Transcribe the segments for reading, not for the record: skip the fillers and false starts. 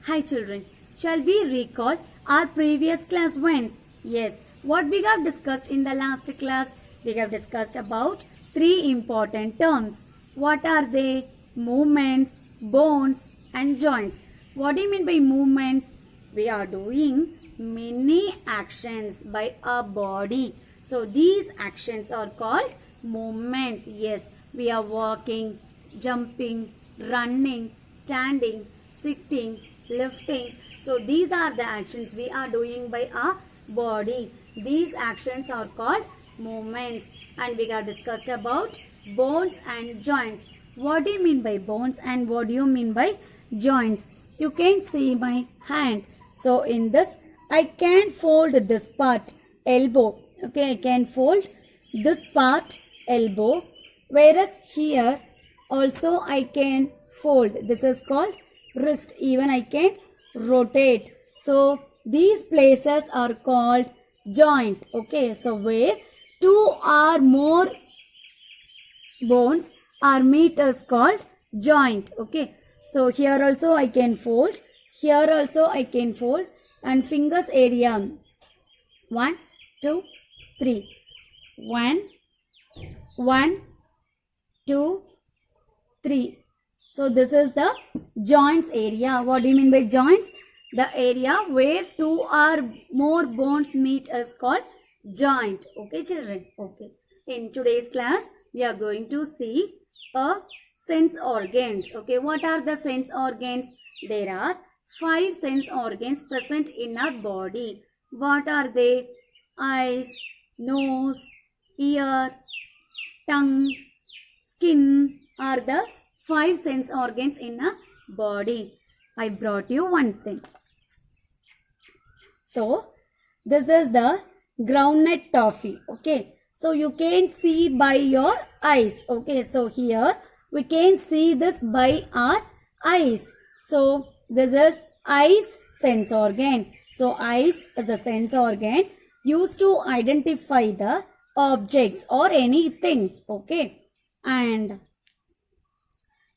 Hi children, shall we recall our previous class wins? Yes, what we have discussed in the last class? We have discussed about three important terms. What are they? Movements, bones and joints. What do you mean by movements? We are doing many actions by our body. So these actions are called movements. Yes, we are walking, jumping, running, standing, sitting, lifting. So these are the actions we are doing by our body. These actions are called movements. And we have discussed about bones and joints. What do you mean by bones and what do you mean by joints? You can see my hand. So in this, I can fold this part, elbow. Okay, I can fold this part, elbow. Whereas here, also I can fold. This is called wrist. Even I can rotate. So these places are called joint. Okay, so where two or more bones are meet is called joint. Okay, so here also I can fold. Here also I can fold. And fingers area 1, 2, 3. 1, 2, 3. So this is the joints area. What do you mean by joints? The area where two or more bones meet is called joint. Okay children? Okay. In today's class, we are going to see sense organs. Okay. What are the sense organs? There are 5 sense organs present in our body. What are they? Eyes, nose, ear, tongue, skin are the 5 sense organs in a body. I brought you one thing. So, this is the groundnut toffee. Okay. So, you can see by your eyes. Okay. So, here we can see this by our eyes. So, this is eyes sense organ. So, eyes is a sense organ used to identify the objects or any things. Okay. And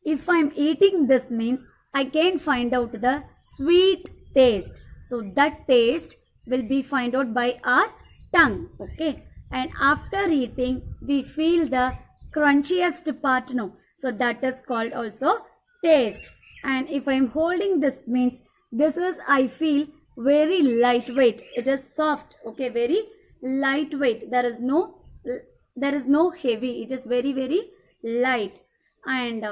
if I'm eating this means I can find out the sweet taste. So that taste will be find out by our tongue. Okay. And after eating we feel the crunchiest part. No. So that is called also taste. And if I'm holding this means this is I feel very lightweight. It is soft. Okay. Very lightweight. There is no heavy. It is very, very light. And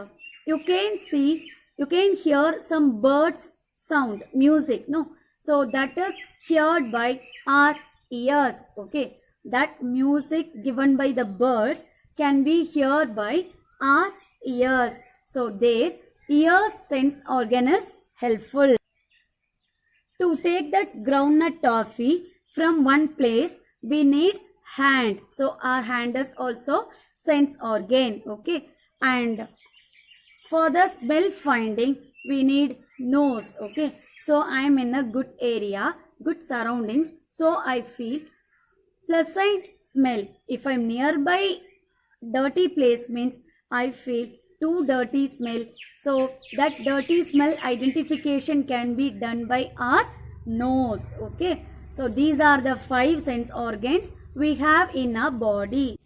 you can hear some birds sound, music, no? So that is heard by our ears, okay? That music given by the birds can be heard by our ears. So their ear sense organ is helpful. To take that groundnut toffee from one place, we need hand. So our hand is also sense organ, okay? And for the smell finding, we need nose, okay? So I am in a good area, good surroundings, so I feel pleasant smell. If I am nearby dirty place means I feel too dirty smell. So that dirty smell identification can be done by our nose, okay? So these are the 5 sense organs we have in our body.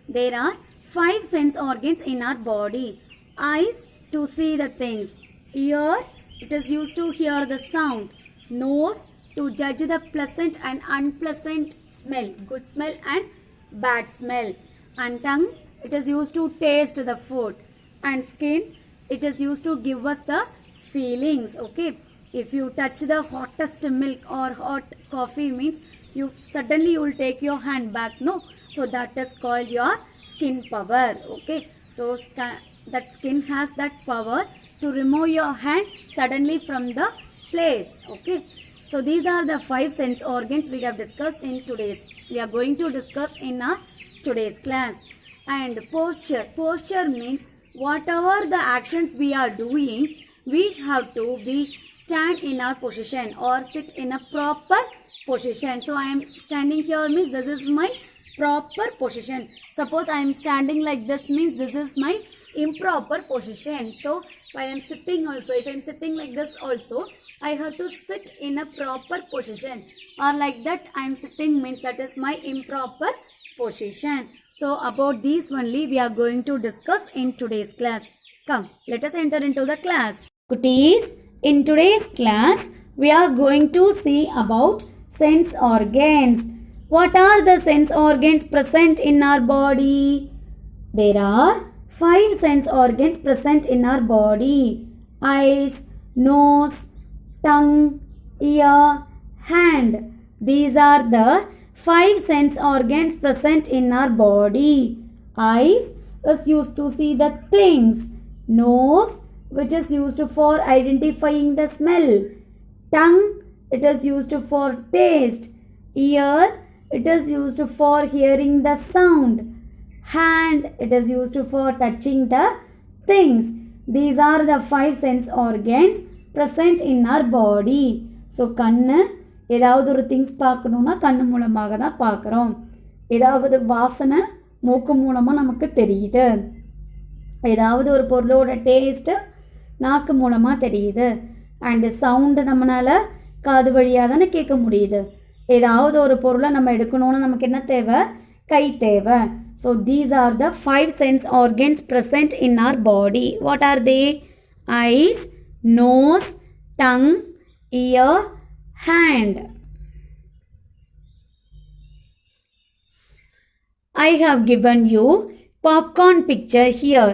There are 5 sense organs in our body. Eyes to see the things. Ear, it is used to hear the sound. Nose to judge the pleasant and unpleasant smell. Good smell and bad smell. And tongue, it is used to taste the food. And skin, it is used to give us the feelings. Okay. If you touch the hottest milk or hot coffee means you will take your hand back. No. So that is called your skin power. Okay. So that skin has that power to remove your hand suddenly from the place. Okay. So these are the 5 sense organs we have discussed in today's. We are going to discuss in our today's class. And posture. Posture means whatever the actions we are doing, we have to be stand in our position or sit in a proper position. So I am standing here means this is my proper position. Suppose I am standing like this means this is my improper position. So While I am sitting also, if I am sitting like this also, I have to sit in a proper position, or like that I am sitting means that is my improper position. So about these only we are going to discuss in today's class. Come, let us enter into the class. Cuties, in today's class we are going to see about sense organs. What are the sense organs present in our body? There are 5 sense organs present in our body: eyes, nose, tongue, ear, hand. These are the 5 sense organs present in our body. Eyes is used to see the things. Nose, which is used for identifying the smell. Tongue, it is used for taste. Ear, it is used for hearing the sound. Hand, it is used for touching the things. These are the 5 sense organs present in our body. So கண்ணு ஏதாவது ஒரு things பார்க்கணுன்னா கண்ணு மூலமாக தான் பார்க்குறோம். ஏதாவது வாசனை மூக்கு மூலமாக நமக்கு தெரியுது. ஏதாவது ஒரு பொருளோட டேஸ்ட்டு நாக்கு மூலமாக தெரியுது. அண்டு சவுண்டு நம்மளால் காது வழியாக தானே கேட்க முடியுது. ஏதாவது ஒரு பொருளை நம்ம எடுக்கணும்னு நமக்கு என்ன தேவை? கை தேவை. So these are the 5 sense organs present in our body. What are they? Eyes, nose, tongue, ear, hand. I have given you popcorn picture here.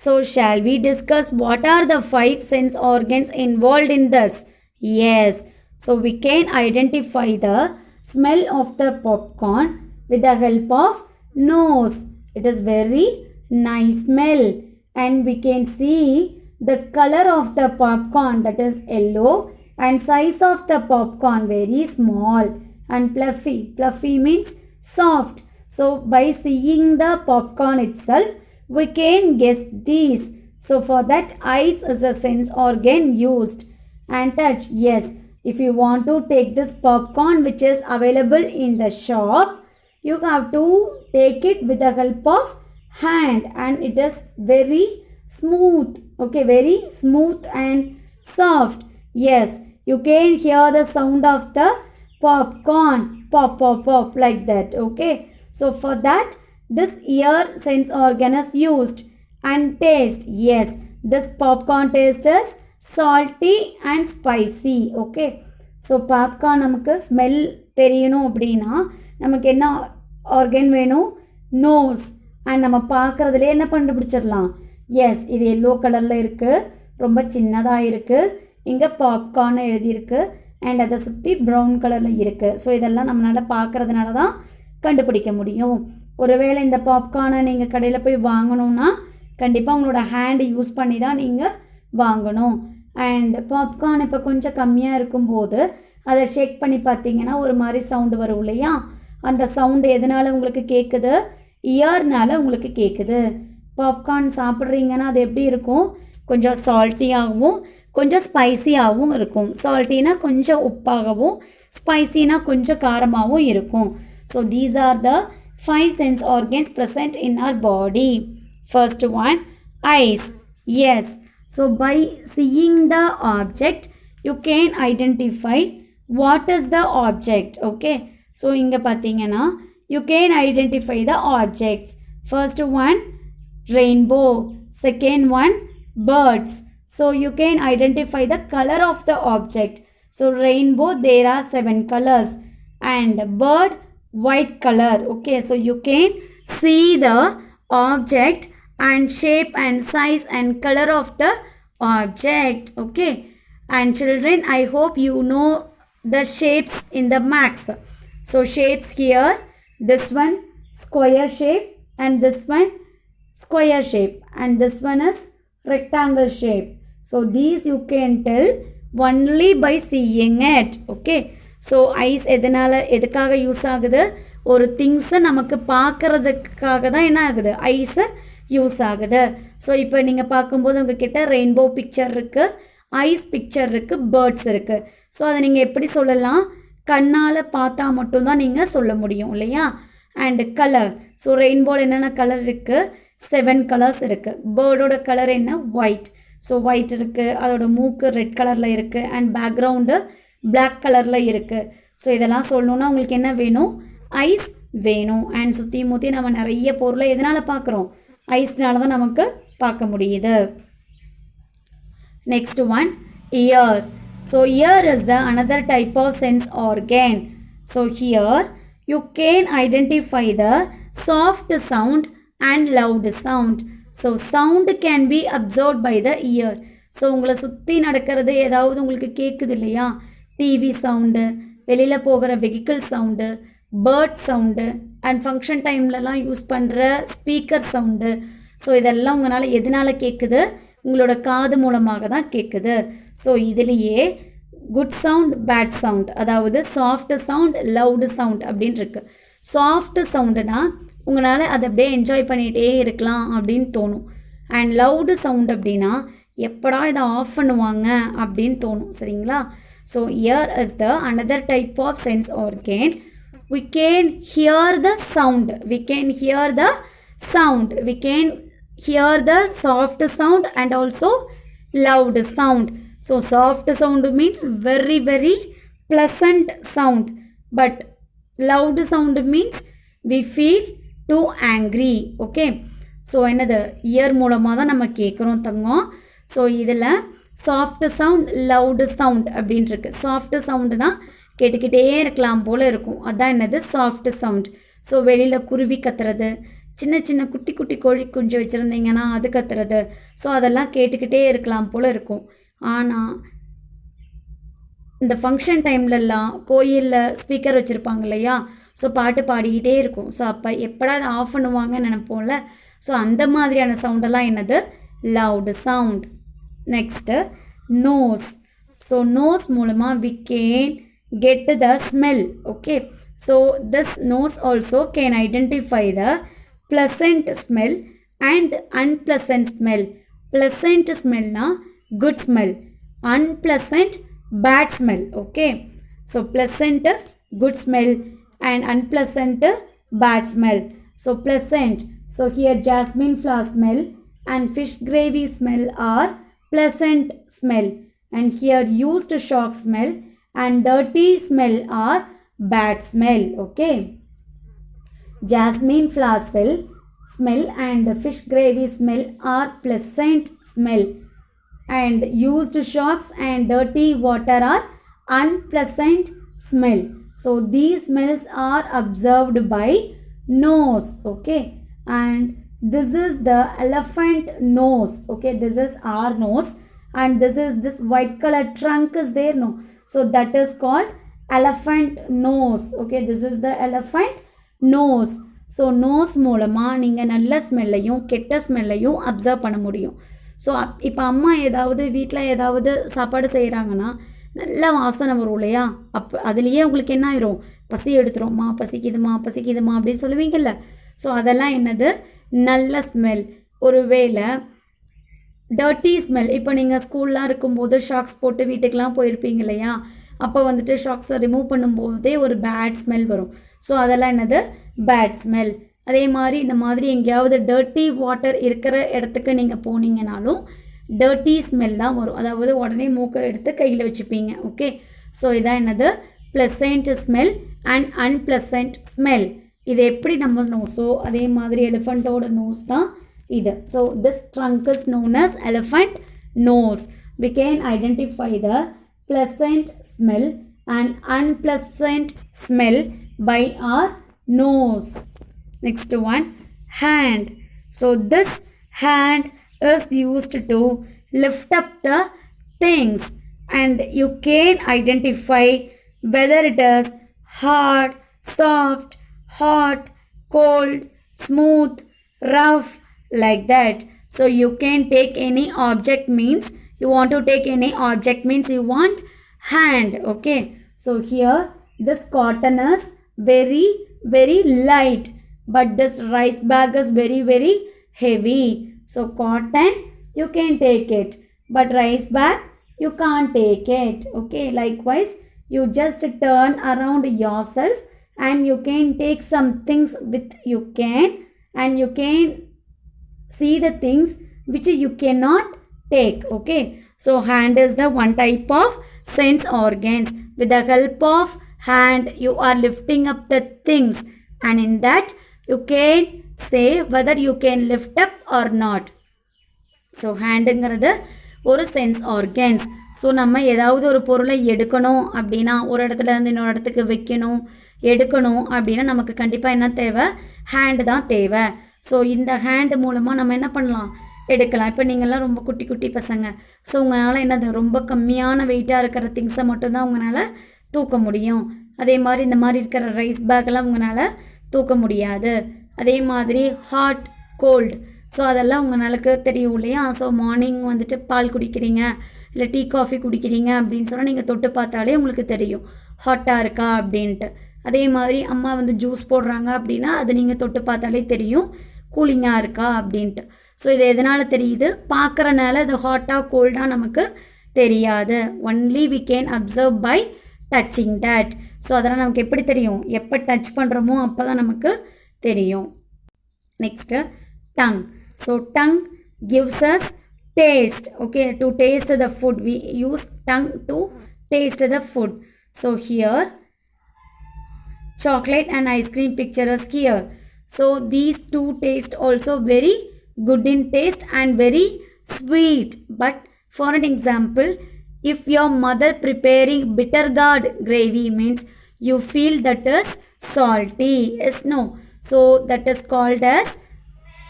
So shall we discuss what are the 5 sense organs involved in this? Yes. So we can identify the smell of the popcorn with the help of nose. It is very nice smell, and we can see the color of the popcorn, that is yellow, and size of the popcorn very small and fluffy. Fluffy means soft. So by seeing the popcorn itself we can guess these. So for that eyes is a sense organ used. And touch, yes, if you want to take this popcorn which is available in the shop, you have to take it with the help of hand, and it is very smooth. Okay, very smooth and soft. Yes, you can hear the sound of the popcorn, pop pop pop, like that. Okay, so for that this ear sense organ is used. And taste, yes, this popcorn taste is salty and spicy. Okay, so popcorn நமக்கு smell தெரியணும் அப்படின்னா நமக்கு என்ன organ வேணும்? Nose. And நம்ம பார்க்குறதுலே என்ன கண்டுபிடிச்சிடலாம்? S, இது எல்லோ கலரில் இருக்குது, ரொம்ப சின்னதாக இருக்குது, இங்கே பாப்கார்ன் எழுதியிருக்கு, அண்ட் அதை சுற்றி ப்ரௌன் கலரில் இருக்குது. ஸோ இதெல்லாம் நம்மளால் பார்க்குறதுனால தான் கண்டுபிடிக்க முடியும். ஒருவேளை இந்த பாப்கார்னை நீங்கள் கடையில் போய் வாங்கணுன்னா கண்டிப்பாக உங்களோட ஹேண்டு யூஸ் பண்ணி தான் நீங்கள் வாங்கணும். அண்ட் பாப்கார்ன் இப்போ கொஞ்சம் கம்மியாக இருக்கும்போது அதை ஷேக் பண்ணி பார்த்தீங்கன்னா ஒரு மாதிரி சவுண்டு வரும் இல்லையா? அந்த சவுண்டு எதனால் உங்களுக்கு கேட்குது? இயர்னால் உங்களுக்கு கேட்குது. பாப்கார்ன் சாப்பிட்றீங்கன்னா அது எப்படி இருக்கும்? கொஞ்சம் சால்ட்டியாகவும் கொஞ்சம் ஸ்பைசியாகவும் இருக்கும். சால்ட்டினா கொஞ்சம் உப்பாகவும், ஸ்பைசினா கொஞ்சம் காரமாகவும் இருக்கும். So these are the 5 sense organs present in our body. First one, eyes. Yes, so by seeing the object you can identify what is the object. Okay, so inga pathina you can identify the objects. First one, rainbow. Second one, birds. So you can identify the color of the object. So rainbow, there are 7 colors, and bird, white color. Okay, so you can see the object and shape and size and color of the object. Okay, and children, I hope you know the shapes in the maths. So shapes here, this one square shape, and this one square shape, and this one is rectangle shape. So these you can tell only by seeing it. Okay, so eyes எதுக்காக use ஆகுது? ஒரு திங்ஸை நமக்கு பார்க்கறதுக்காக தான் என்ன ஆகுது? Ice use ஆகுது. ஸோ இப்போ நீங்கள் பார்க்கும்போது உங்ககிட்ட ரெயின்போ பிக்சர் இருக்குது, ஐஸ் பிக்சர் இருக்குது, பேர்ட்ஸ் இருக்குது. ஸோ அதை நீங்கள் எப்படி சொல்லலாம்? கண்ணால் பார்த்தா மட்டும்தான் நீங்கள் சொல்ல முடியும் இல்லையா? அண்டு கலர், ஸோ ரெயின்போவில் என்னென்ன கலர் இருக்குது? 7 கலர்ஸ் இருக்குது. பேர்டோட கலர் என்ன? ஒயிட். ஸோ ஒயிட் இருக்குது, அதோட மூக்கு ரெட் கலரில் இருக்குது, அண்ட் பேக்ரவுண்டு பிளாக் கலரில் இருக்குது. ஸோ இதெல்லாம் சொல்லணுன்னா உங்களுக்கு என்ன வேணும்? ஐஸ் வேணும். அண்ட் சுற்றி முற்றி நம்ம நிறைய பொருளை எதனால் பார்க்குறோம்? ஐஸ்னால தான் நமக்கு பார்க்க முடியுது. Next one, ear. So ear is the another type of sense organ. So here you can identify the soft sound and loud sound. So sound can be absorbed by the ear. So உங்களை சுற்றி நடக்கிறது ஏதாவது உங்களுக்கு கேட்குது இல்லையா? TV sound, வெளியில் போகிற vehicle sound, bird sound, and function டைம்லலாம் யூஸ் பண்ணுற ஸ்பீக்கர் சவுண்டு. ஸோ இதெல்லாம் உங்களால் எதனால் கேட்குது? உங்களோட காது மூலமாக தான் கேட்குது. ஸோ இதுலேயே குட் சவுண்ட், பேட் சவுண்ட், அதாவது சாஃப்ட் சவுண்ட், லவுடு சவுண்ட் அப்படின்னு இருக்குது. சாஃப்ட் சவுண்டுனா உங்களால் அதை அப்படியே என்ஜாய் பண்ணிகிட்டே இருக்கலாம் அப்படின்னு தோணும். அண்ட் லவுடு சவுண்ட் அப்படின்னா எப்படா இதை ஆஃப் பண்ணுவாங்க அப்படின்னு தோணும். சரிங்களா? So year is the another type of sense organ. We can hear the sound. We can hear the sound. We can hear the soft sound and also loud sound. So soft sound means very very pleasant sound, but loud sound means we feel too angry. Okay, so என்னது year மூலமாக தான் நம்ம கேட்குறோம் தங்கம். So இதில் soft sound, allowed sound அப்படின்னு இருக்கு. Soft சவுண்டுனா கேட்டுக்கிட்டே இருக்கலாம் போல் இருக்கும், அதான் என்னது சாஃப்ட் சவுண்ட். ஸோ வெளியில் குருவி கத்துறது, சின்ன சின்ன குட்டி குட்டி கோழி குஞ்சு வச்சுருந்தீங்கன்னா அது கத்துறது, ஸோ அதெல்லாம் கேட்டுக்கிட்டே இருக்கலாம் போல் இருக்கும். ஆனால் இந்த ஃபங்க்ஷன் டைம்லலாம் கோயிலில் ஸ்பீக்கர் வச்சுருப்பாங்க இல்லையா? ஸோ பாட்டு பாடிக்கிட்டே இருக்கும். ஸோ அப்போ எப்படா அதை ஆஃப் பண்ணுவாங்கன்னு நினைப்போம்ல. ஸோ அந்த மாதிரியான சவுண்டெல்லாம் என்னது? Loud sound. Next nose. So nose மூலமாக we can get the smell. Okay, so this nose also can identify the pleasant smell and unpleasant smell. Pleasant smell na good smell, unpleasant bad smell. Okay, so pleasant good smell and unpleasant bad smell. So pleasant, so here jasmine flower smell and fish gravy smell are pleasant smell, and here used shock smell and dirty smell are bad smell. Okay, jasmine flower smell and fish gravy smell are pleasant smell, and used shocks and dirty water are unpleasant smell. So these smells are observed by nose. Okay, and this is the elephant nose. Okay, this is our nose, and this is this white color trunk is there, no? So that is called elephant nose. Okay, this is the elephant nose. So nose மூலமாக நீங்கள் நல்ல ஸ்மெல்லையும் கெட்ட ஸ்மெல்லையும் observe பண்ண முடியும். So இப்போ அம்மா ஏதாவது வீட்டில் ஏதாவது சாப்பாடு செய்கிறாங்கன்னா நல்ல வாசனை வரும் இல்லையா? அப்போ அதுலேயே உங்களுக்கு என்ன ஆயிரும்? பசி எடுத்துரும்மா, பசிக்குதுமா பசிக்குதுமா அப்படின்னு சொல்லுவீங்கள்ல. ஸோ அதெல்லாம் என்னது? நல்ல ஸ்மெல். ஒருவேளை டர்ட்டி ஸ்மெல், இப்போ நீங்கள் ஸ்கூல்லாம் இருக்கும்போது ஷாக்ஸ் போட்டு வீட்டுக்கெலாம் போயிருப்பீங்க இல்லையா? அப்போ வந்துட்டு ஷாக்ஸை ரிமூவ் பண்ணும்போதே ஒரு பேட் ஸ்மெல் வரும். ஸோ அதெல்லாம் என்னது? Bad smell. அதே மாதிரி இந்த மாதிரி எங்கேயாவது டர்ட்டி வாட்டர் இருக்கிற இடத்துக்கு நீங்கள் போனீங்கனாலும் டர்ட்டி ஸ்மெல் தான் வரும். அதாவது உடனே மூக்கை எடுத்து கையில் வச்சுப்பீங்க. ஓகே, ஸோ இதான் என்னது? Pleasant smell and unpleasant smell. இது எப்படி நம்ம நோஸோ அதே மாதிரி எலிஃபண்ட்டோட நோஸ் தான் இது. So this trunk is known as elephant nose. We can identify the pleasant smell and unpleasant smell by our nose. Next one, hand. So this hand is used to lift up the things, and you can identify whether it is hard, soft, hot, cold, smooth, rough, like that. So you can take any object, means you want to take any object means you want hand. Okay, so here this cotton is very very light, but this rice bag is very very heavy. So cotton you can take it, but rice bag you can't take it. Okay, likewise you just turn around yourself and you can take some things with you can, and you can see the things which you cannot take. Okay, so hand is the one type of sense organs. With the help of hand you are lifting up the things, and in that you can say whether you can lift up or not. So ஹேண்டுங்கிறது ஒரு sense organs. So நம்ம ஏதாவது ஒரு பொருளை எடுக்கணும் அப்படின்னா, ஒரு இடத்துல இருந்து இன்னொரு இடத்துக்கு வைக்கணும், எடுக்கணும் அப்படின்னா நமக்கு கண்டிப்பாக என்ன தேவை? ஹேண்டு தான் தேவை. ஸோ இந்த ஹேண்டு மூலமாக நம்ம என்ன பண்ணலாம்? எடுக்கலாம். இப்போ நீங்கள்லாம் ரொம்ப குட்டி குட்டி பசங்க, ஸோ உங்களால் என்னது ரொம்ப கம்மியான வெயிட்டாக இருக்கிற திங்ஸை மட்டும்தான் உங்களால் தூக்க முடியும். அதே மாதிரி இந்த மாதிரி இருக்கிற ரைஸ் பேக்கெல்லாம் உங்களால் தூக்க முடியாது. அதே மாதிரி ஹாட் கோல்டு, ஸோ அதெல்லாம் உங்களுக்கு தெரியும் இல்லையா? ஸோ மார்னிங் வந்துட்டு பால் குடிக்கிறீங்க, இல்லை டீ காஃபி குடிக்கிறீங்க அப்படின்னு சொன்னால் நீங்கள் தொட்டு பார்த்தாலே உங்களுக்கு தெரியும் ஹாட்டாக இருக்கா அப்படின்ட்டு. அதே மாதிரி அம்மா வந்து ஜூஸ் போடுறாங்க அப்படின்னா அது நீங்கள் தொட்டு பார்த்தாலே தெரியும் கூலிங்காக இருக்கா அப்படின்ட்டு. ஸோ இது எதனால் தெரியுது? பார்க்குறனால இது ஹாட்டாக கோல்டாக நமக்கு தெரியாது. Only we can observe by touching that. So அதெல்லாம் நமக்கு எப்படி தெரியும்? எப்போ டச் பண்ணுறோமோ அப்போ தான் நமக்கு தெரியும். Next tongue. So tongue gives us taste. Okay, to taste the food we use tongue to taste the food. So here chocolate and ice cream picture is here. So these two taste also very good in taste and very sweet. But for an example, if your mother preparing bitter gourd gravy means you feel that is salty. Yes, no. So that is called as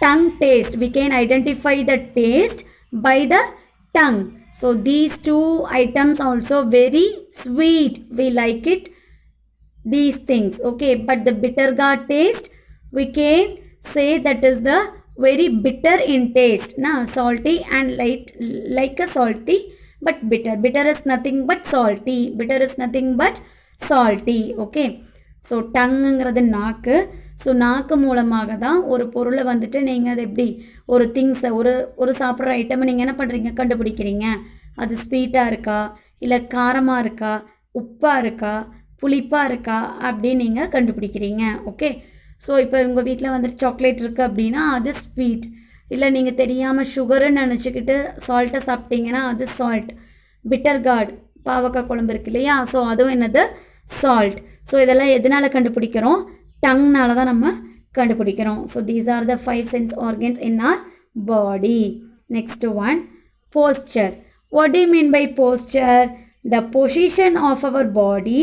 tongue taste. We can identify the taste by the tongue. So these two items also very sweet. We like it, these things. Okay, but the bitter gourd taste we can say that is the very bitter in taste. Now salty and light like a salty but bitter. Bitter is nothing but salty. Bitter is nothing but salty. Okay, so tonguங்கிறது நாக்கு. So நாக்கு மூலமாக தான் ஒரு பொருளை வந்துட்டு நீங்கள் அது எப்படி ஒரு திங்ஸை ஒரு சாப்பிட்ற ஐட்டமை நீங்கள் என்ன பண்ணுறீங்க? கண்டுபிடிக்கிறீங்க. அது ஸ்வீட்டாக இருக்கா, இல்லை காரமாக இருக்கா, உப்பாக இருக்கா, புளிப்பாக இருக்கா அப்படின்னு நீங்கள் கண்டுபிடிக்கிறீங்க. ஓகே, ஸோ இப்போ உங்கள் வீட்டில் வந்துட்டு சாக்லேட் இருக்குது அப்படின்னா அது ஸ்வீட். இல்லை நீங்கள் தெரியாமல் சுகருன்னு நினச்சிக்கிட்டு சால்ட்டை சாப்பிட்டீங்கன்னா அது சால்ட். பிட்டர் கார்டு பாவக்காய் குழம்பு இருக்கு இல்லையா? ஸோ அதுவும் என்னது? சால்ட். ஸோ இதெல்லாம் எதனால் கண்டுபிடிக்கிறோம்? டங்னால தான் நம்ம கண்டுபிடிக்கிறோம். So these are the 5 sense organs in our body. Next one, posture. What do you mean by posture? The position of our body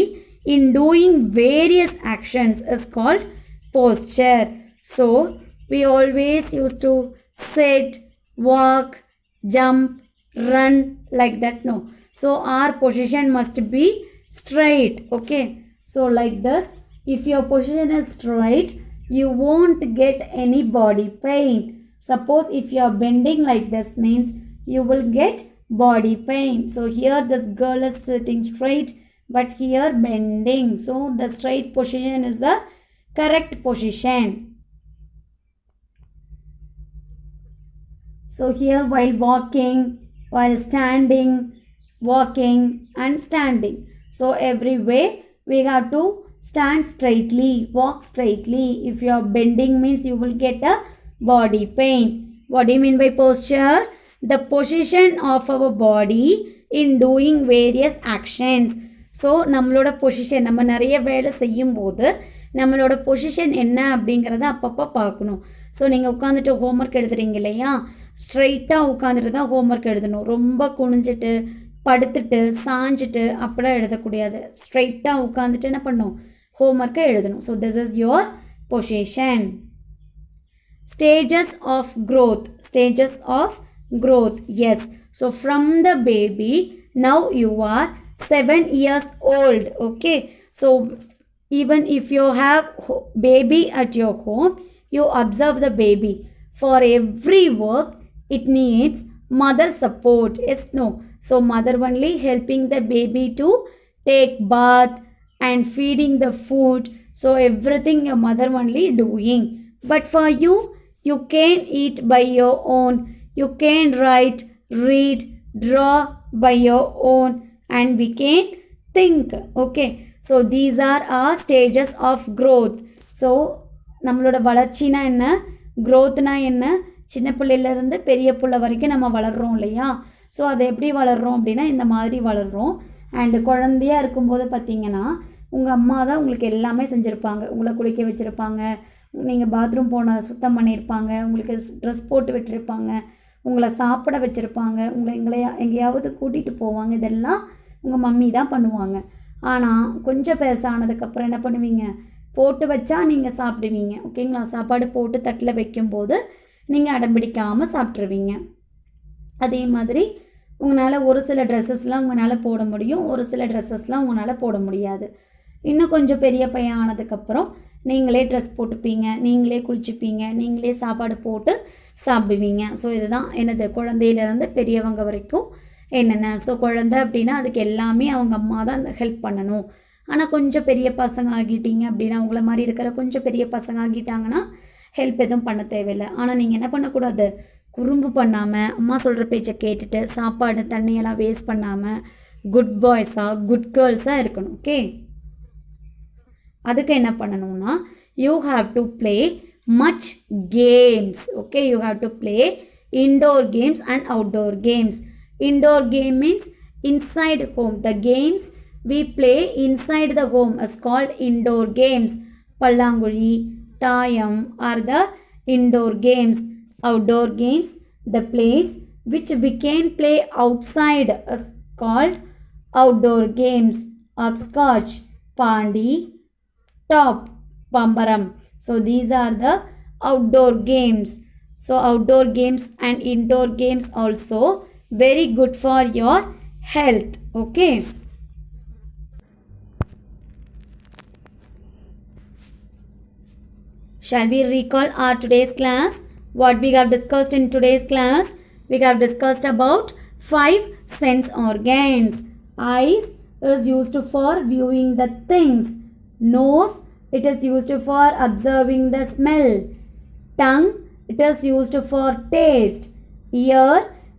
in doing various actions is called posture. So we always used to sit, walk, jump, run like that. No, so our position must be straight. Okay, so like this, if your position is straight you won't get any body pain. Suppose if you are bending like this means you will get body pain. So here this girl is sitting straight but here bending. So the straight position is the correct position. So here while walking, while standing, walking and standing, so everywhere we have to stand straightly, walk straightly. If you are bending means you will get a body pain. What do you mean by posture? The position of our body in doing various actions. So நம்மளோட position, நம்ம நிறைய வேலை செய்யும் போது நம்மளோட position என்ன அப்படிங்கிறத அப்பப்போ பார்க்கணும். ஸோ நீங்கள் உட்காந்துட்டு ஹோம்ஒர்க் எழுதுறீங்க இல்லையா? ஸ்ட்ரைட்டாக உட்காந்துட்டு தான் ஹோம்ஒர்க் எழுதணும். ரொம்ப குனிஞ்சிட்டு படுத்துட்டு சாஞ்சிட்டு அப்படிலாம் எழுதக்கூடாது. ஸ்ட்ரைட்டாக உட்காந்துட்டு என்ன பண்ணணும்? ஹோம்ஒர்க்கை எழுதணும். So this is your position. Stages of growth. Stages of growth. Yes, so from the baby now you are 7 years old. Okay, so even if you have baby at your home, you observe the baby. For every work it needs mother support. Yes, no, so mother only helping the baby to take bath and feeding the food. So everything your mother only doing. But for you, you can eat by your own. You can write, read, draw by your own, and we can think. Okay, so these are our stages of growth. So நம்மளோட வளர்ச்சினா என்ன, growthனா என்ன, சின்ன பிள்ளையிலேருந்து பெரிய பிள்ளை வரைக்கும் நம்ம வளர்கிறோம் இல்லையா. So அதை எப்படி வளர்கிறோம் அப்படின்னா இந்த மாதிரி வளர்கிறோம். அண்டு குழந்தையாக இருக்கும்போது பார்த்திங்கன்னா உங்கள் அம்மா தான் உங்களுக்கு எல்லாமே செஞ்சுருப்பாங்க. உங்களை குளிக்க வச்சுருப்பாங்க, நீங்கள் பாத்ரூம் போன சுத்தம் பண்ணியிருப்பாங்க, உங்களுக்கு ட்ரெஸ் போட்டு விட்டுருப்பாங்க, உங்களை சாப்பிட வச்சுருப்பாங்க, உங்களை எங்கேயாவது கூட்டிகிட்டு போவாங்க. இதெல்லாம் உங்கள் மம்மி தான் பண்ணுவாங்க. ஆனால் கொஞ்சம் பெருசானதுக்கப்புறம் என்ன பண்ணுவீங்க, போட்டு வச்சா நீங்கள் சாப்பிடுவீங்க. ஓகேங்களா. சாப்பாடு போட்டு தட்டில் வைக்கும்போது நீங்கள் அடம்பிடிக்காமல் சாப்பிட்ருவீங்க. அதே மாதிரி உங்களால் ஒரு சில ட்ரெஸ்ஸஸ்லாம் உங்களால் போட முடியும், ஒரு சில ட்ரெஸ்ஸஸ்லாம் உங்களால் போட முடியாது. இன்னும் கொஞ்சம் பெரிய பையன் ஆனதுக்கப்புறம் நீங்களே ட்ரெஸ் போட்டுப்பீங்க, நீங்களே குளிச்சுப்பீங்க, நீங்களே சாப்பாடு போட்டு சாப்பிடுவீங்க. ஸோ இதுதான் எனது குழந்தையிலேருந்து பெரியவங்க வரைக்கும் என்னென்ன. ஸோ குழந்தை அப்படின்னா அதுக்கு எல்லாமே அவங்க அம்மா தான் ஹெல்ப் பண்ணணும். ஆனால் கொஞ்சம் பெரிய பசங்க ஆகிட்டீங்க அப்படின்னா, உங்களை மாதிரி இருக்கிற கொஞ்சம் பெரிய பசங்க ஆகிட்டாங்கன்னா ஹெல்ப் எதுவும் பண்ண தேவையில்லை. ஆனால் நீங்கள் என்ன பண்ணக்கூடாது, குறும்பு பண்ணாமல் அம்மா சொல்கிற பேச்சை கேட்டுட்டு சாப்பாடு தண்ணியெல்லாம் வேஸ்ட் பண்ணாமல் குட் பாய்ஸாக குட் கேர்ள்ஸாக இருக்கணும். ஓகே. அதுக்கு என்ன பண்ணணும்னா you have to play much games. Okay, you have to play indoor games and outdoor games. Indoor game means inside home. The games we play inside the home is called indoor games. Pallanguli, Tayam are the indoor games. Outdoor games, the place which we can play outside is called outdoor games. Hopscotch, Pandi, Top, Pambaram. So these are the outdoor games. So outdoor games and indoor games also very good for your health. Okay. Shall we recall our today's class? What we have discussed in today's class? We have discussed about 5 sense organs. Eyes is used for viewing the things. Nose, it is used for observing the smell. Tongue, it is used for taste. Ear,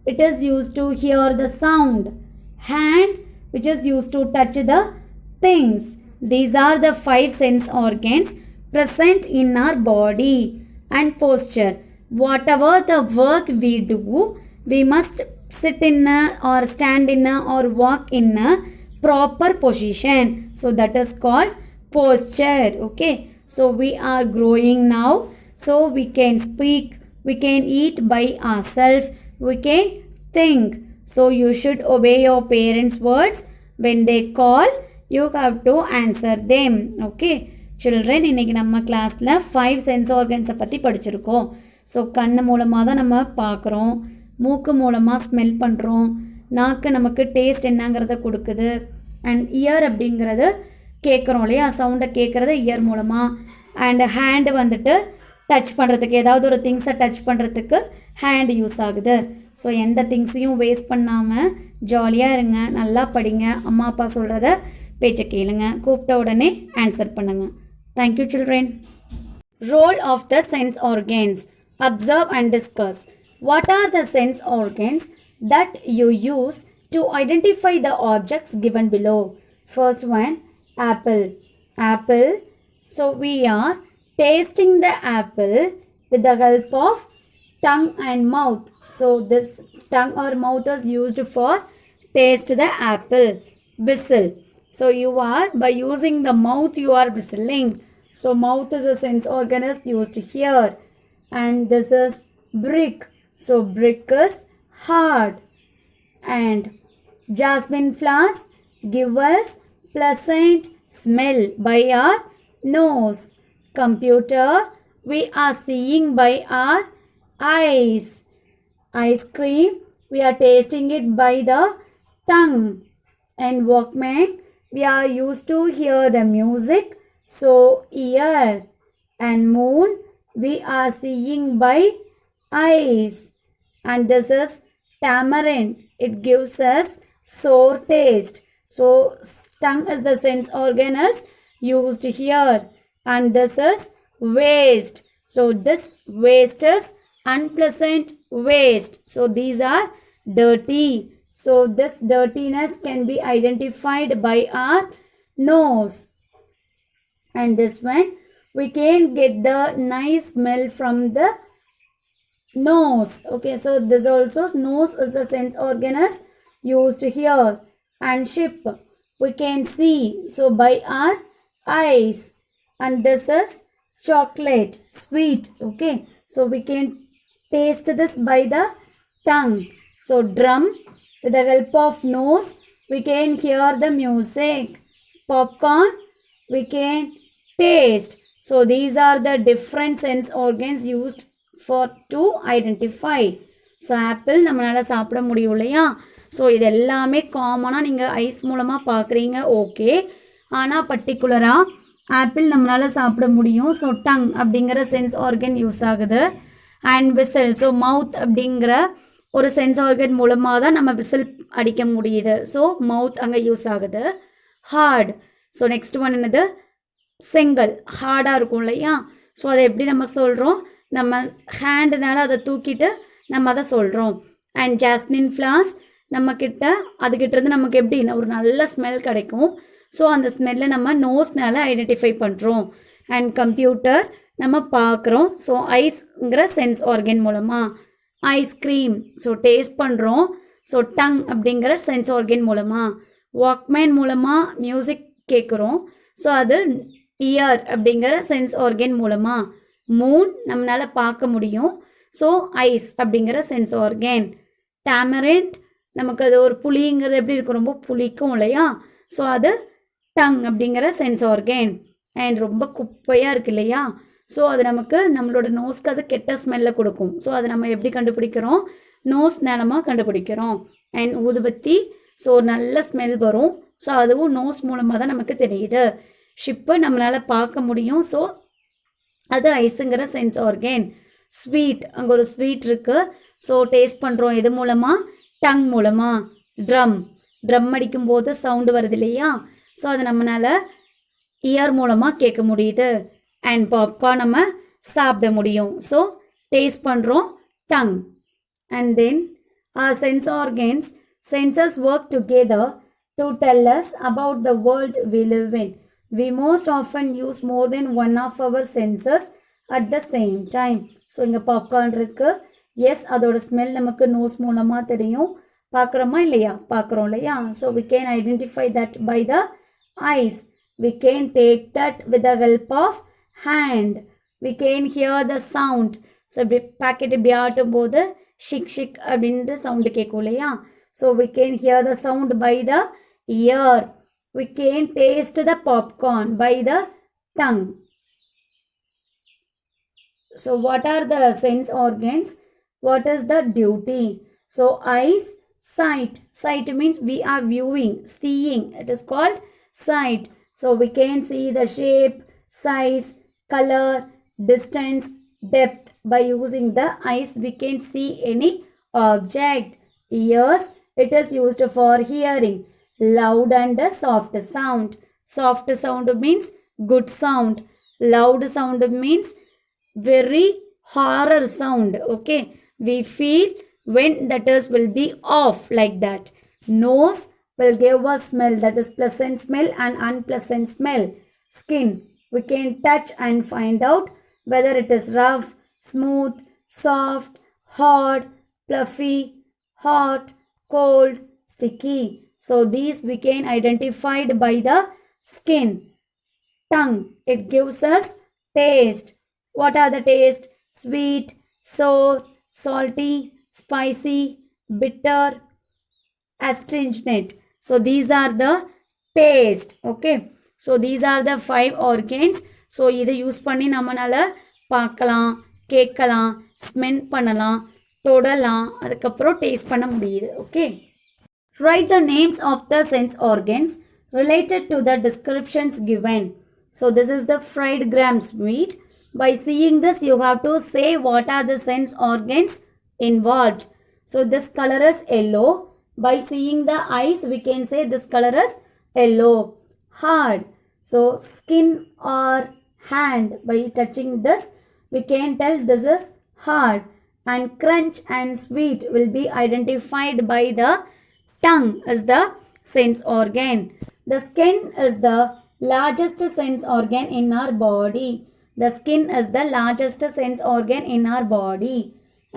it is used to hear the sound. Hand, which is used to touch the things. These are the 5 sense organs present in our body. And posture, whatever the work we do, we must sit in a or stand in a or walk in a proper position. So that is called posture. Okay, so we are growing now, so we can speak, we can eat by ourselves, we can think. So you should obey your parents' words. When they call, you have to answer them. Okay children, இன்னைக்கு நம்ம கிளாஸில் 5 sense ஆர்கன்ஸை பற்றி படிச்சிருக்கோம். So கண்ணு மூலமாக தான் நம்ம பார்க்குறோம், மூக்கு மூலமாக ஸ்மெல் பண்ணுறோம், நாக்கு நமக்கு டேஸ்ட் என்னங்கிறத கொடுக்குது, அண்ட் இயர் அப்படிங்கிறது கேட்குறோம் இல்லையா, சவுண்டை கேட்குறது இயர் மூலமாக. அண்ட் ஹேண்டு வந்துட்டு டச் பண்ணுறதுக்கு, ஏதாவது ஒரு திங்ஸை டச் பண்ணுறதுக்கு ஹேண்ட் யூஸ் ஆகுது. ஸோ எந்த திங்ஸையும் வேஸ்ட் பண்ணாமல் ஜாலியாக இருங்க, நல்லா படிங்க, அம்மா அப்பா சொல்கிறத பேச்சை கேளுங்க, கூப்பிட்ட உடனே ஆன்சர் பண்ணுங்கள். Thank you children. Role of the sense organs. Observe and discuss. What are the sense organs that you use to identify the objects given below? First one, apple. Apple. So we are tasting the apple with the help of tongue and mouth. So this tongue or mouth is used for taste the apple. Whistle. So you are, by using the mouth you are whistling. So mouth is a sense organ is used here. And this is brick. So brick is hard. And jasmine flowers give us pleasant smell by our nose. Computer we are seeing by our eyes. Ice cream we are tasting it by the tongue. And Walkman we are used to hear the music, so ear. And moon we are seeing by eyes. And this is tamarind, it gives us sour taste. So tongue is the sense organ is used here. And this is waste. So this waste is unpleasant waste. So these are dirty. So this dirtiness can be identified by our nose. And this one we can get the nice smell from the nose. Okay, so this also nose is a sense organ is used here. And ship we can see, so by our eyes. And this is chocolate, sweet. Okay, so we can taste this by the tongue. So drum, with the help of nose we can hear the music. Popcorn we can taste. So these are the different sense organs used for to identify. So apple நம்மளால் சாப்பிட முடியும் இல்லையா? So இது எல்லாமே காமனாக நீங்கள் ice மூலமாக பார்க்குறீங்க, ஓகே. ஆனால் பர்டிகுலராக ஆப்பிள் நம்மளால் சாப்பிட முடியும். ஸோ டங் அப்படிங்கிற சென்ஸ் ஆர்கன் யூஸ் ஆகுது. அண்ட் விசில், ஸோ மவுத் அப்படிங்கிற ஒரு சென்ஸ் ஆர்கன் மூலமாக தான் நம்ம விசில் அடிக்க முடியுது. ஸோ மவுத் அங்கே யூஸ் ஆகுது. ஹார்ட், ஸோ நெக்ஸ்ட் ஒன் என்னது? செங்கல் ஹார்டாக இருக்கும் இல்லையா? ஸோ அதை எப்படி நம்ம சொல்கிறோம்? நம்ம ஹேண்டுனால அதை தூக்கிட்டு நம்ம அதை சொல்கிறோம். அண்ட் ஜாஸ்மின் ஃப்ளார்ஸ் நம்மக்கிட்ட, அதுக்கிட்டேருந்து நமக்கு எப்படி ஒரு நல்ல ஸ்மெல் கிடைக்கும். ஸோ அந்த ஸ்மெல்லை நம்ம நோஸ்னால ஐடென்டிஃபை பண்ணுறோம். அண்ட் கம்ப்யூட்டர் நம்ம பார்க்குறோம். ஸோ ஐஸ்ங்கிற சென்ஸ் ஆர்கன் மூலமாக. ஐஸ்கிரீம், ஸோ டேஸ்ட் பண்ணுறோம். ஸோ டங் அப்படிங்கிற சென்ஸ் ஆர்கன் மூலமாக. வாக்மேன் மூலமாக மியூசிக் கேட்குறோம். ஸோ அது இயர் அப்படிங்கிற சென்ஸ் ஆர்கன் மூலமாக. மூன் நம்மளால் பார்க்க முடியும். ஸோ ஐஸ் அப்படிங்கிற சென்ஸ் ஆர்கன். டேமரண்ட், நமக்கு அது ஒரு புளிங்கிறது எப்படி இருக்கும், ரொம்ப புளிக்கும் இல்லையா? ஸோ அது டங் அப்படிங்கிற சென்ஸ் ஆர்கன். அண்ட் ரொம்ப குப்பையாக இருக்குது இல்லையா? ஸோ அது நமக்கு நம்மளோட நோஸ்க்கு அது கெட்ட ஸ்மெல்லை கொடுக்கும். ஸோ அதை நம்ம எப்படி கண்டுபிடிக்கிறோம்? நோஸ் நேலமாக கண்டுபிடிக்கிறோம். அண்ட் ஊதுபத்தி, ஸோ நல்ல ஸ்மெல் வரும். ஸோ அதுவும் நோஸ் மூலமாக தான் நமக்கு தெரியுது. ஷிப்பு நம்மளால் பார்க்க முடியும். ஸோ அது ஐஸுங்கிற சென்ஸ் ஆர்கன். ஸ்வீட், அங்கே ஒரு ஸ்வீட் இருக்குது. ஸோ டேஸ்ட் பண்ணுறோம் எது மூலமாக? டங் மூலமாக. ட்ரம் அடிக்கும்போது சவுண்டு வருது இல்லையா? ஸோ அது நம்மளால் இயர் மூலமாக கேட்க முடியுது. அண்ட் பாப்கார்ன் நம்ம சாப்பிட முடியும். ஸோ டேஸ்ட் பண்ணுறோம் tongue. And then our sense organs, senses work together to tell us about the world we live in. We most often use more than one of our senses at the same time. So இங்கே popcorn இருக்குது. S, அதோட smell நமக்கு nose மூலமாக தெரியும். பார்க்குறோமா இல்லையா? பார்க்குறோம் இல்லையா? So we can identify that by the eyes. We can take that with the help of hand. We can hear the sound. So இப்படி பாக்கெட் இப்படி ஆட்டும் போது ஷிக் ஷிக் அப்படின்ற சவுண்டு கேட்கும் இல்லையா? So we can hear the sound by the ear. We can taste the popcorn by the tongue. So what are the sense organs? What is the duty? So eyes, sight. Sight means we are viewing, seeing. It is called sight. So we can see the shape, size, color, distance, depth. By using the eyes we can see any object. Ears, it is used for hearing loud and soft sound. Soft sound means good sound. Loud sound means very horror sound. Okay, we feel when that is will be off like that. Nose will give a smell, that is pleasant smell and unpleasant smell. Skin, we can touch and find out whether it is rough, smooth, soft, hard, fluffy, hot, cold, sticky. So these we can identified by the skin. Tongue, it gives us taste. What are the taste? Sweet, sour, salty, spicy, bitter, astringent. So these are the taste. Okay, so these are the 5 organs. So இதை use பண்ணி நம்மளால் பார்க்கலாம், கேட்கலாம், smell பண்ணலாம், தொடலாம், அதுக்கப்புறம் taste பண்ண முடியுது. Okay, write the names of the sense organs related to the descriptions given. So this is the fried gram sweet. By seeing this you have to say what are the sense organs involved. So this color is yellow. By seeing the eyes we can say this color is yellow. Hard, so skin or hand, by touching this we can tell this is hard. And crunch and sweet will be identified by the tongue as the sense organ. The skin is the largest sense organ in our body. The skin is the largest sense organ in our body.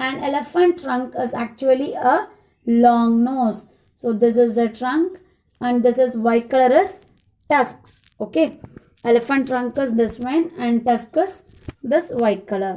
An elephant trunk is actually a long nose. So this is the trunk and this is white color is tusks. Okay, elephant trunk is this one and tusk is this white color.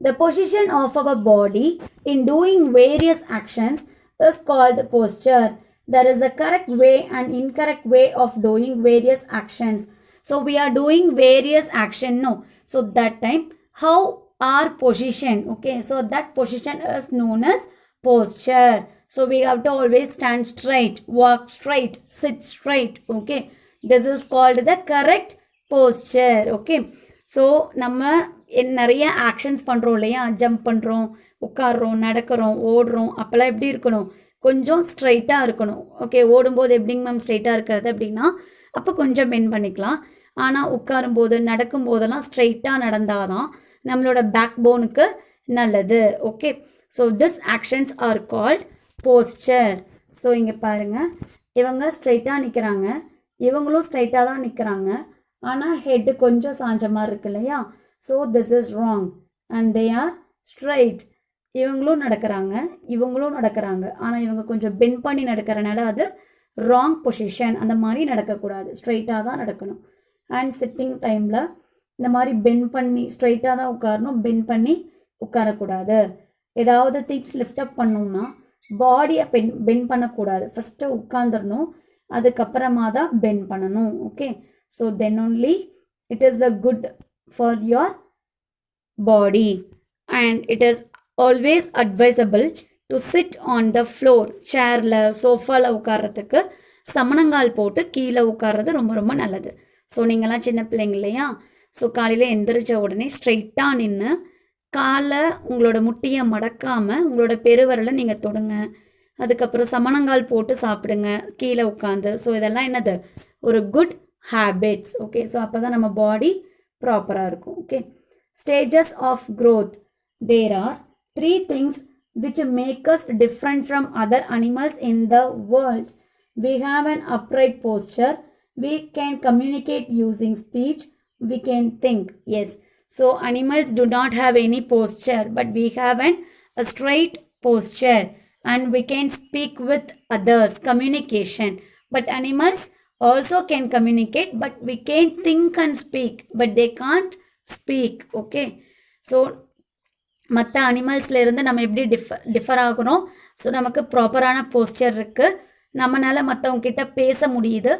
The position of our body in doing various actions is called posture. There is a correct way and incorrect way of doing various actions. So we are doing various action, no, so that time how our position, okay, so that position is known as posture. So we have to always stand straight, walk straight, sit straight. Okay, this is called the correct posture. Okay, so நம்ம நிறைய actions பண்ணுறோம் இல்லையா, jump பண்ணுறோம், உட்காடுறோம், நடக்கிறோம், ஓடுறோம், அப்போல்லாம் எப்படி இருக்கணும், கொஞ்சம் ஸ்ட்ரைட்டாக இருக்கணும். ஓகே, ஓடும்போது எப்படிங்க மேம் ஸ்ட்ரைட்டாக இருக்கிறது அப்படின்னா அப்போ கொஞ்சம் பெண்ட் பண்ணிக்கலாம். ஆனால் உட்காரும்போது நடக்கும்போதெல்லாம் ஸ்ட்ரைட்டாக நடந்தால் தான் நம்மளோட பேக் போனுக்கு நல்லது. Okay, so this actions are called poster. So இங்கே பாருங்கள், இவங்க ஸ்ட்ரைட்டாக நிற்கிறாங்க, இவங்களும் ஸ்ட்ரைட்டாக தான் நிற்கிறாங்க, ஆனால் ஹெட்டு கொஞ்சம் சாஞ்ச மாதிரி இருக்கு இல்லையா. So this is wrong and they are straight. இவங்களும் நடக்கிறாங்க, இவங்களும் நடக்கிறாங்க, ஆனால் இவங்க கொஞ்சம் பெண்ட் பண்ணி நடக்கிறனால அது ராங் பொசிஷன். அந்த மாதிரி நடக்கக்கூடாது, ஸ்ட்ரைட்டாக தான் நடக்கணும். அண்ட் சிட்டிங் டைமில் இந்த மாதிரி பெண்ட் பண்ணி ஸ்ட்ரைட்டாக தான் உட்காரணும், பெண்ட் பண்ணி உட்காரக்கூடாது. ஏதாவது திங்ஸ் லிஃப்ட் அப் பண்ணோம்னா பாடியை பெண்ட் பண்ணக்கூடாது, ஃபஸ்ட்டு உட்காந்துடணும், அதுக்கப்புறமா தான் பெண்ட் பண்ணணும். Okay, so then only it is the good for your body. And it is always advisable to sit on the floor. சேர்ல சோஃபாவில் உட்கார்றதுக்கு சமணங்கால் போட்டு கீழே உட்கார்றது ரொம்ப ரொம்ப நல்லது. ஸோ நீங்களாம் சின்ன பிள்ளைங்க இல்லையா, ஸோ காலையில் எந்திரிச்ச உடனே ஸ்ட்ரைட்டாக நின்று காலை உங்களோட முட்டியை மடக்காமல் உங்களோட பெருவரலை நீங்கள் தொடுங்க. அதுக்கப்புறம் சமணங்கால் போட்டு சாப்பிடுங்க கீழே உட்காந்து. ஸோ இதெல்லாம் என்னது, ஒரு குட் habits. Okay, so அப்போ தான் நம்ம பாடி ப்ராப்பராக இருக்கும். Okay, stages of growth. There are 3 things which make us different from other animals in the world. We have an upright posture, we can communicate using speech, we can think. Yes, so animals do not have any posture, but we have a straight posture and we can speak with others, communication. But animals also can communicate, but we can think and speak, but they can't speak. Okay, so மற்ற அனிமல்ஸில் இருந்து நம்ம எப்படி differ ஆகிறோம். So நமக்கு ப்ராப்பரான poster இருக்குது, நம்மளால் மற்றவங்கக்கிட்ட பேச முடியுது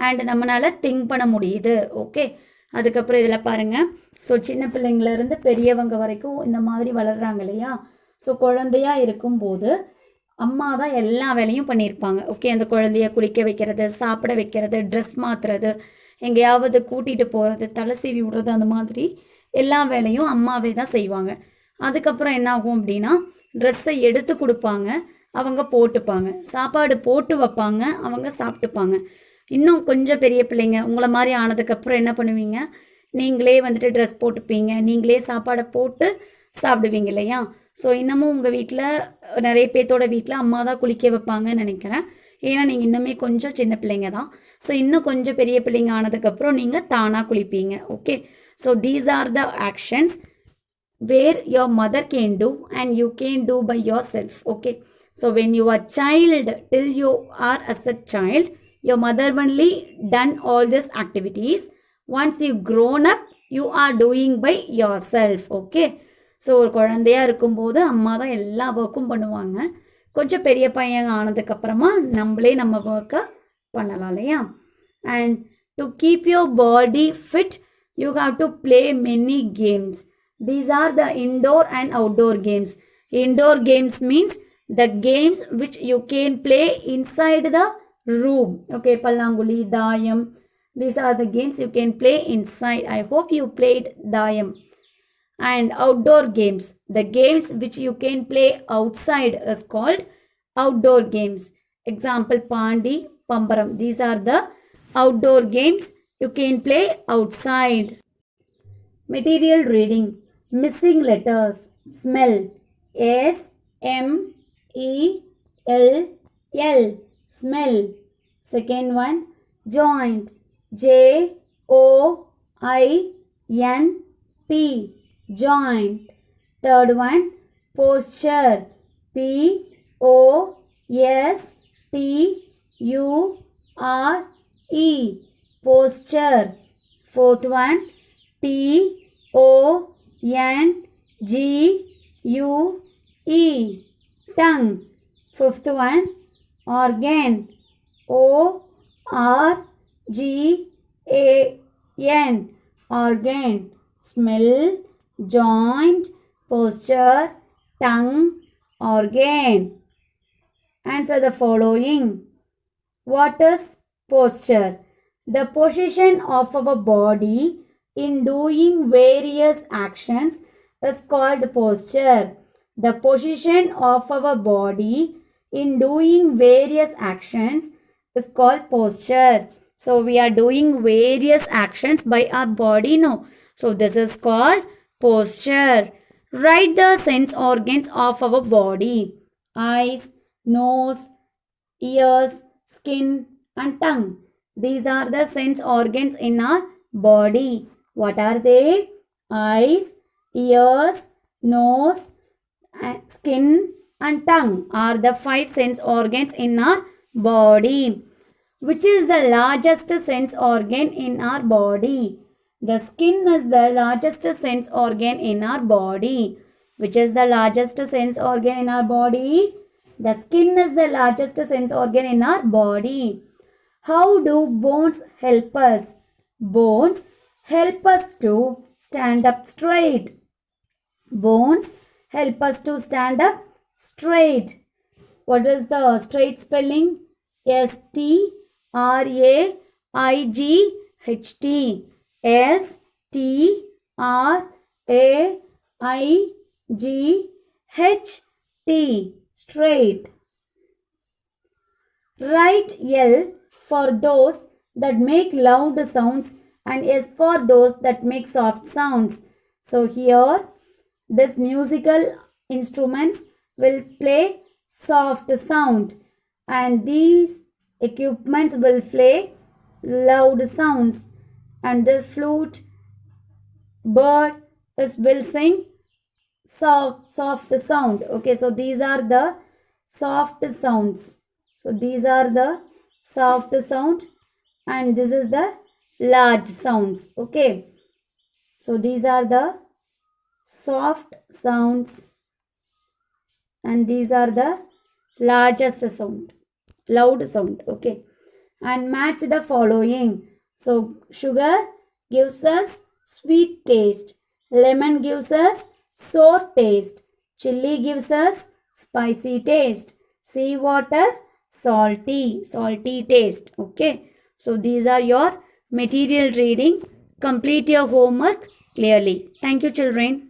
அண்ட் நம்மளால் திங்க் பண்ண முடியுது. ஓகே, அதுக்கப்புறம் இதில் பாருங்கள், ஸோ சின்ன பிள்ளைங்கள்லேருந்து பெரியவங்க வரைக்கும் இந்த மாதிரி வளர்கிறாங்க இல்லையா. ஸோ குழந்தையாக இருக்கும்போது அம்மா தான் எல்லா வேலையும் பண்ணியிருப்பாங்க. ஓகே, அந்த குழந்தைய குளிக்க வைக்கிறது, சாப்பிட வைக்கிறது, ட்ரெஸ் மாற்றுறது, எங்கேயாவது கூட்டிகிட்டு போகிறது, தலை சீவி விடுறது, அந்த மாதிரி எல்லா வேலையும் அம்மாவே தான் செய்வாங்க. அதுக்கப்புறம் என்ன ஆகும் அப்படின்னா ட்ரெஸ்ஸை எடுத்து கொடுப்பாங்க, அவங்க போட்டுப்பாங்க, சாப்பாடு போட்டு வைப்பாங்க, அவங்க சாப்பிட்டுப்பாங்க. இன்னும் கொஞ்சம் பெரிய பிள்ளைங்க உங்களை மாதிரி ஆனதுக்கப்புறம் என்ன பண்ணுவீங்க, நீங்களே வந்துட்டு ட்ரெஸ் போட்டுப்பீங்க, நீங்களே சாப்பாடை போட்டு சாப்பிடுவீங்க இல்லையா. ஸோ இன்னமும் உங்கள் வீட்டில் நிறைய பேர்த்தோட வீட்டில் அம்மா தான் குளிக்க வைப்பாங்கன்னு நினைக்கிறேன். ஏன்னா நீங்கள் இன்னுமே கொஞ்சம் சின்ன பிள்ளைங்க தான். ஸோ இன்னும் கொஞ்சம் பெரிய பிள்ளைங்க ஆனதுக்கப்புறம் நீங்கள் தானாக குளிப்பீங்க. Okay, so these are the actions where your mother can do and you can do by yourself. Okay, so when you are child, till you are as a child, your mother only done all this activities. Once you grown up you are doing by yourself. Okay, so ஒரு குழந்தையாக இருக்கும்போது அம்மா தான் எல்லா ஒர்க்கும் பண்ணுவாங்க. கொஞ்சம் பெரிய பையன் ஆனதுக்கப்புறமா நம்மளே நம்ம ஒர்க்கை பண்ணலாம் இல்லையா. And to keep your body fit you have to play many games. These are the indoor and outdoor games. Indoor games means the games which you can play inside the room. Okay, pallanguli, dayam, these are the games you can play inside. I hope you played dayam. And outdoor games, the games which you can play outside is called outdoor games. Example, pandi, pambaram, these are the outdoor games you can play outside. Material reading. Missing letters. Smell. S M E L L, smell. Second one, joint. J O I N T, joint. Third one, posture. Posture. Posture. Fourth one, Tongue. Tongue. Fifth one, organ. Organ. Organ. Smell, joint, posture, tongue, organ. Answer the following. What is posture? The position of our body in doing various actions is called posture. The position of our body in doing various actions is called posture. So we are doing various actions by our body, no? So this is called posture. Write the sense organs of our body. Eyes, nose, ears, skin and tongue. These are the sense organs in our body. What are they? Eyes, ears, nose, skin and tongue are the 5 sense organs in our body. Which is the largest sense organ in our body? The skin is the largest sense organ in our body. Which is the largest sense organ in our body? The skin is the largest sense organ in our body. How do bones help us? Bones help us to stand up straight. Bones help us to stand up straight. What is the straight spelling? STRAIGHT. STRAIGHT. Straight. Write L for those that make loud sounds and S for those that make soft sounds. So here this musical instruments will play soft sound and these equipments will play loud sounds, and the flute bird will sing soft sound. Okay, so these are the soft sounds. So these are the soft sound and this is the large sounds. Okay, so these are the soft sounds and these are the largest sound, loud sound. Okay, and match the following. So sugar gives us sweet taste, lemon gives us sour taste, chili gives us spicy taste, seawater salty taste. Okay, so these are your material reading. Complete your homework clearly. Thank you, children.